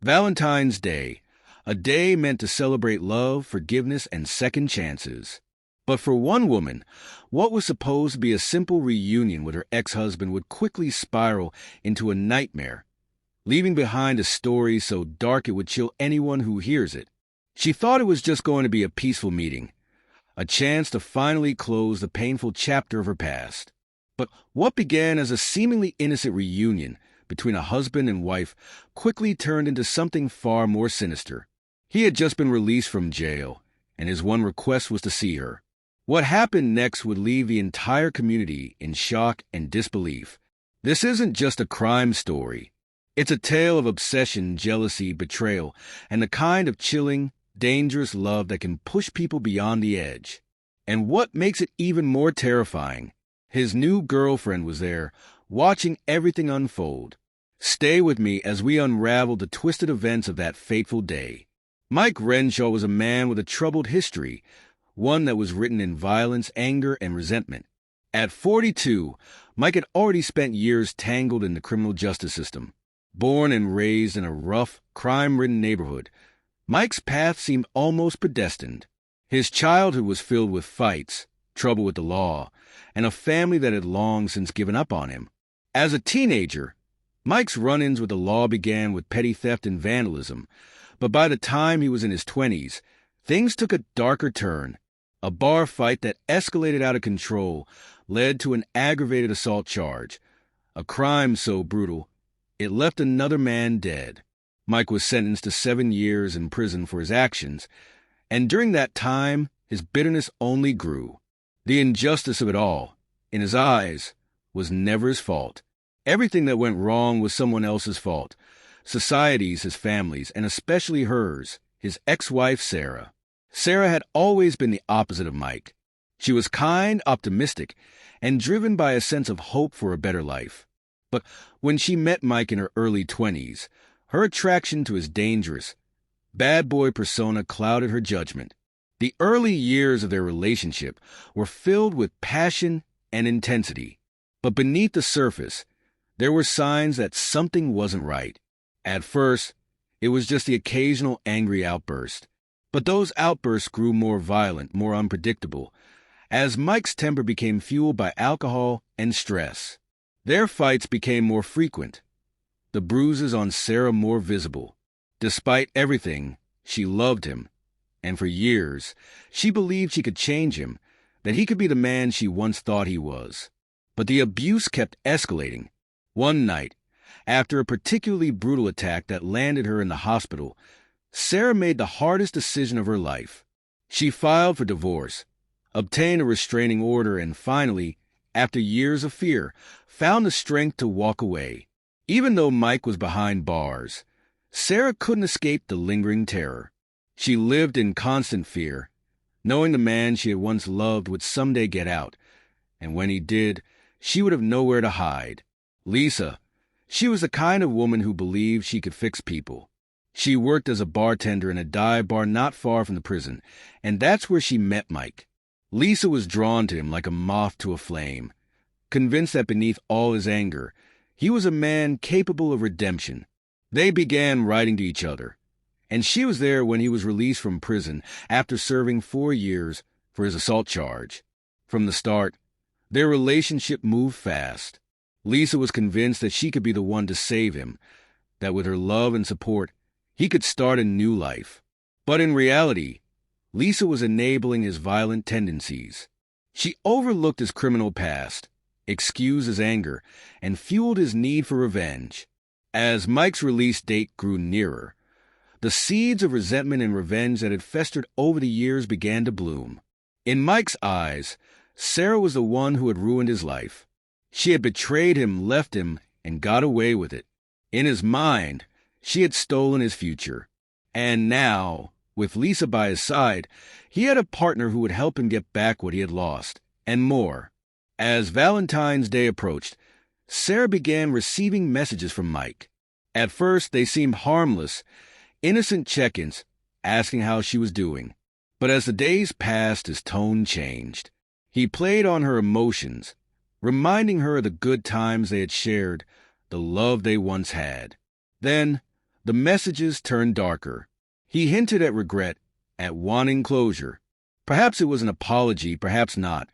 Valentine's Day, a day meant to celebrate love, forgiveness, and second chances. But for one woman, what was supposed to be a simple reunion with her ex-husband would quickly spiral into a nightmare, leaving behind a story so dark it would chill anyone who hears it. She thought it was just going to be a peaceful meeting, a chance to finally close the painful chapter of her past. But what began as a seemingly innocent reunion between a husband and wife quickly turned into something far more sinister. He had just been released from jail, and his one request was to see her. What happened next would leave the entire community in shock and disbelief. This isn't just a crime story. It's a tale of obsession, jealousy, betrayal, and the kind of chilling, dangerous love that can push people beyond the edge. And what makes it even more terrifying, his new girlfriend was there, watching everything unfold. Stay with me as we unravel the twisted events of that fateful day. Mike Renshaw was a man with a troubled history, one that was written in violence, anger, and resentment. At 42, Mike had already spent years tangled in the criminal justice system. Born and raised in a rough, crime-ridden neighborhood, Mike's path seemed almost predestined. His childhood was filled with fights, trouble with the law, and a family that had long since given up on him. As a teenager, Mike's run-ins with the law began with petty theft and vandalism, but by the time he was in his 20s, things took a darker turn. A bar fight that escalated out of control led to an aggravated assault charge, a crime so brutal it left another man dead. Mike was sentenced to 7 years in prison for his actions, and during that time, his bitterness only grew. The injustice of it all, in his eyes, was never his fault. Everything that went wrong was someone else's fault. Society's, his family's, and especially hers, his ex-wife Sarah. Sarah had always been the opposite of Mike. She was kind, optimistic, and driven by a sense of hope for a better life. But when she met Mike in her early 20s, her attraction to his dangerous, bad boy persona clouded her judgment. The early years of their relationship were filled with passion and intensity, but beneath the surface, there were signs that something wasn't right. At first, it was just the occasional angry outburst, but those outbursts grew more violent, more unpredictable, as Mike's temper became fueled by alcohol and stress. Their fights became more frequent, the bruises on Sarah more visible. Despite everything, she loved him, and for years, she believed she could change him, that he could be the man she once thought he was. But the abuse kept escalating. One night, after a particularly brutal attack that landed her in the hospital, Sarah made the hardest decision of her life. She filed for divorce, obtained a restraining order, and finally, after years of fear, found the strength to walk away. Even though Mike was behind bars, Sarah couldn't escape the lingering terror. She lived in constant fear, knowing the man she had once loved would someday get out, and when he did, she would have nowhere to hide. Lisa, she was the kind of woman who believed she could fix people. She worked as a bartender in a dive bar not far from the prison, and that's where she met Mike. Lisa was drawn to him like a moth to a flame, convinced that beneath all his anger, he was a man capable of redemption. They began writing to each other, and she was there when he was released from prison after serving 4 years for his assault charge. From the start, their relationship moved fast. Lisa was convinced that she could be the one to save him, that with her love and support, he could start a new life. But in reality, Lisa was enabling his violent tendencies. She overlooked his criminal past, excused his anger, and fueled his need for revenge. As Mike's release date grew nearer, the seeds of resentment and revenge that had festered over the years began to bloom. In Mike's eyes, Sarah was the one who had ruined his life. She had betrayed him, left him, and got away with it. In his mind, she had stolen his future. And now, with Lisa by his side, he had a partner who would help him get back what he had lost, and more. As Valentine's Day approached, Sarah began receiving messages from Mike. At first, they seemed harmless, innocent check-ins, asking how she was doing. But as the days passed, his tone changed. He played on her emotions, reminding her of the good times they had shared, the love they once had. Then, The messages turned darker. He hinted at regret, at wanting closure. Perhaps it was an apology, perhaps not,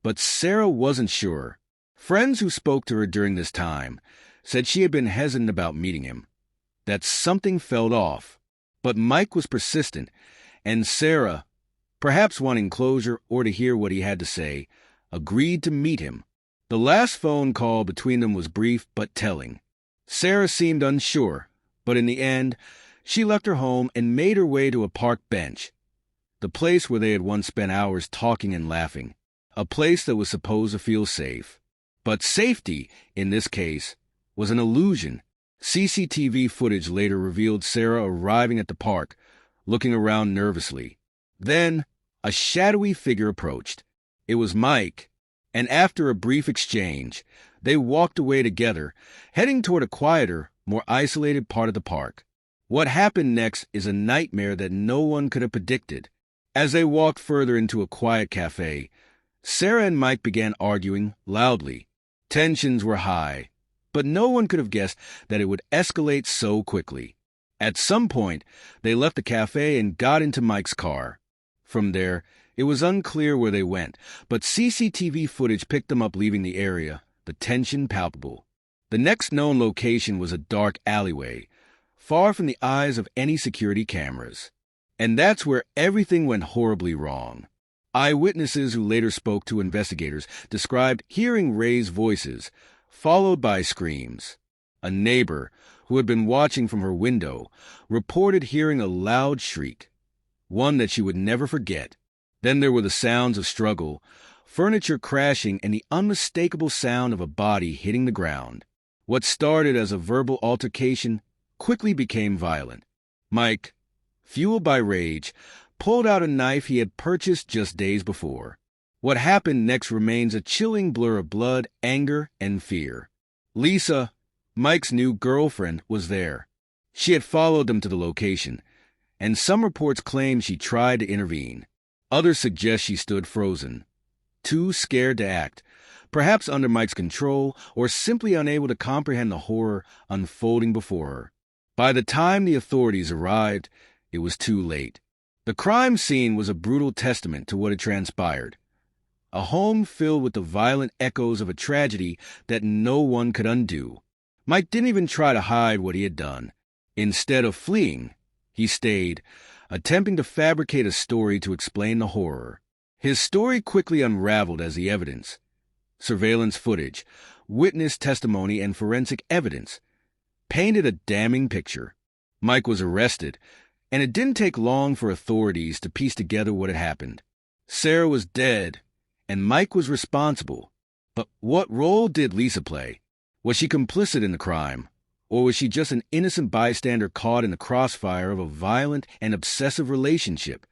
but Sarah wasn't sure. Friends who spoke to her during this time said she had been hesitant about meeting him, that something felt off. But Mike was persistent, and Sarah, perhaps wanting closure or to hear what he had to say, agreed to meet him. The last phone call between them was brief but telling. Sarah seemed unsure, but in the end, she left her home and made her way to a park bench, the place where they had once spent hours talking and laughing, a place that was supposed to feel safe. But safety, in this case, was an illusion. CCTV footage later revealed Sarah arriving at the park, looking around nervously. Then, a shadowy figure approached. It was Mike, and after a brief exchange, they walked away together, heading toward a quieter, more isolated part of the park. What happened next is a nightmare that no one could have predicted. As they walked further into a quiet cafe, Sarah and Mike began arguing loudly. Tensions were high, but no one could have guessed that it would escalate so quickly. At some point, they left the cafe and got into Mike's car. From there, it was unclear where they went, but CCTV footage picked them up leaving the area, the tension palpable. The next known location was a dark alleyway, far from the eyes of any security cameras. And that's where everything went horribly wrong. Eyewitnesses who later spoke to investigators described hearing raised voices, followed by screams. A neighbor, who had been watching from her window, reported hearing a loud shriek, one that she would never forget. Then there were the sounds of struggle, furniture crashing, and the unmistakable sound of a body hitting the ground. What started as a verbal altercation quickly became violent. Mike, fueled by rage, pulled out a knife he had purchased just days before. What happened next remains a chilling blur of blood, anger, and fear. Lisa, Mike's new girlfriend, was there. She had followed them to the location, and some reports claim she tried to intervene. Others suggest she stood frozen, too scared to act, perhaps under Mike's control or simply unable to comprehend the horror unfolding before her. By the time the authorities arrived, it was too late. The crime scene was a brutal testament to what had transpired. A home filled with the violent echoes of a tragedy that no one could undo. Mike didn't even try to hide what he had done. Instead of fleeing, he stayed, attempting to fabricate a story to explain the horror. His story quickly unraveled as the evidence. Surveillance footage, witness testimony, and forensic evidence painted a damning picture. Mike was arrested, and it didn't take long for authorities to piece together what had happened. Sarah was dead, and Mike was responsible. But what role did Lisa play? Was she complicit in the crime, or was she just an innocent bystander caught in the crossfire of a violent and obsessive relationship?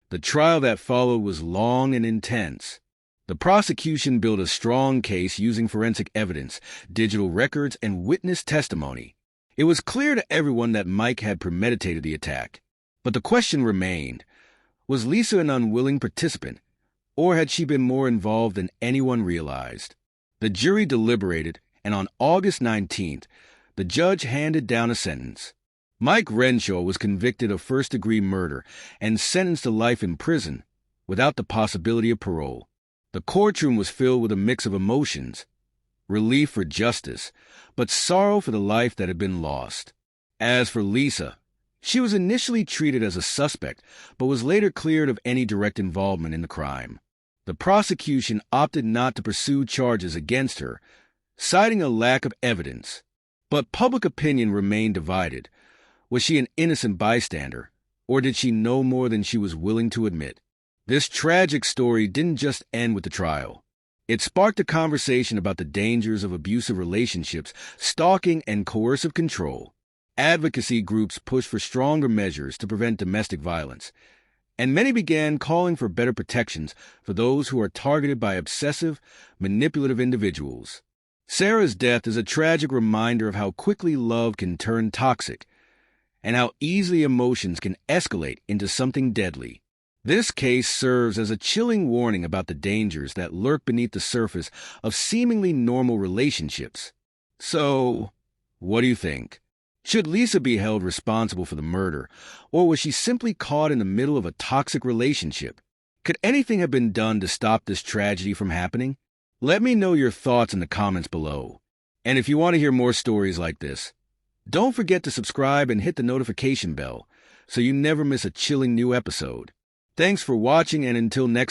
The trial that followed was long and intense. The prosecution built a strong case using forensic evidence, digital records, and witness testimony. It was clear to everyone that Mike had premeditated the attack. But the question remained, was Lisa an unwilling participant, or had she been more involved than anyone realized? The jury deliberated, and on August 19th, the judge handed down a sentence. Mike Renshaw was convicted of first-degree murder and sentenced to life in prison without the possibility of parole. The courtroom was filled with a mix of emotions, relief for justice, but sorrow for the life that had been lost. As for Lisa, she was initially treated as a suspect, but was later cleared of any direct involvement in the crime. The prosecution opted not to pursue charges against her, citing a lack of evidence. But public opinion remained divided. Was she an innocent bystander, or did she know more than she was willing to admit? This tragic story didn't just end with the trial. It sparked a conversation about the dangers of abusive relationships, stalking, and coercive control. Advocacy groups pushed for stronger measures to prevent domestic violence, and many began calling for better protections for those who are targeted by obsessive, manipulative individuals. Sarah's death is a tragic reminder of how quickly love can turn toxic, and how easily emotions can escalate into something deadly. This case serves as a chilling warning about the dangers that lurk beneath the surface of seemingly normal relationships. So, what do you think? Should Lisa be held responsible for the murder, or was she simply caught in the middle of a toxic relationship? Could anything have been done to stop this tragedy from happening? Let me know your thoughts in the comments below. And if you want to hear more stories like this, don't forget to subscribe and hit the notification bell so you never miss a chilling new episode. Thanks for watching, and until next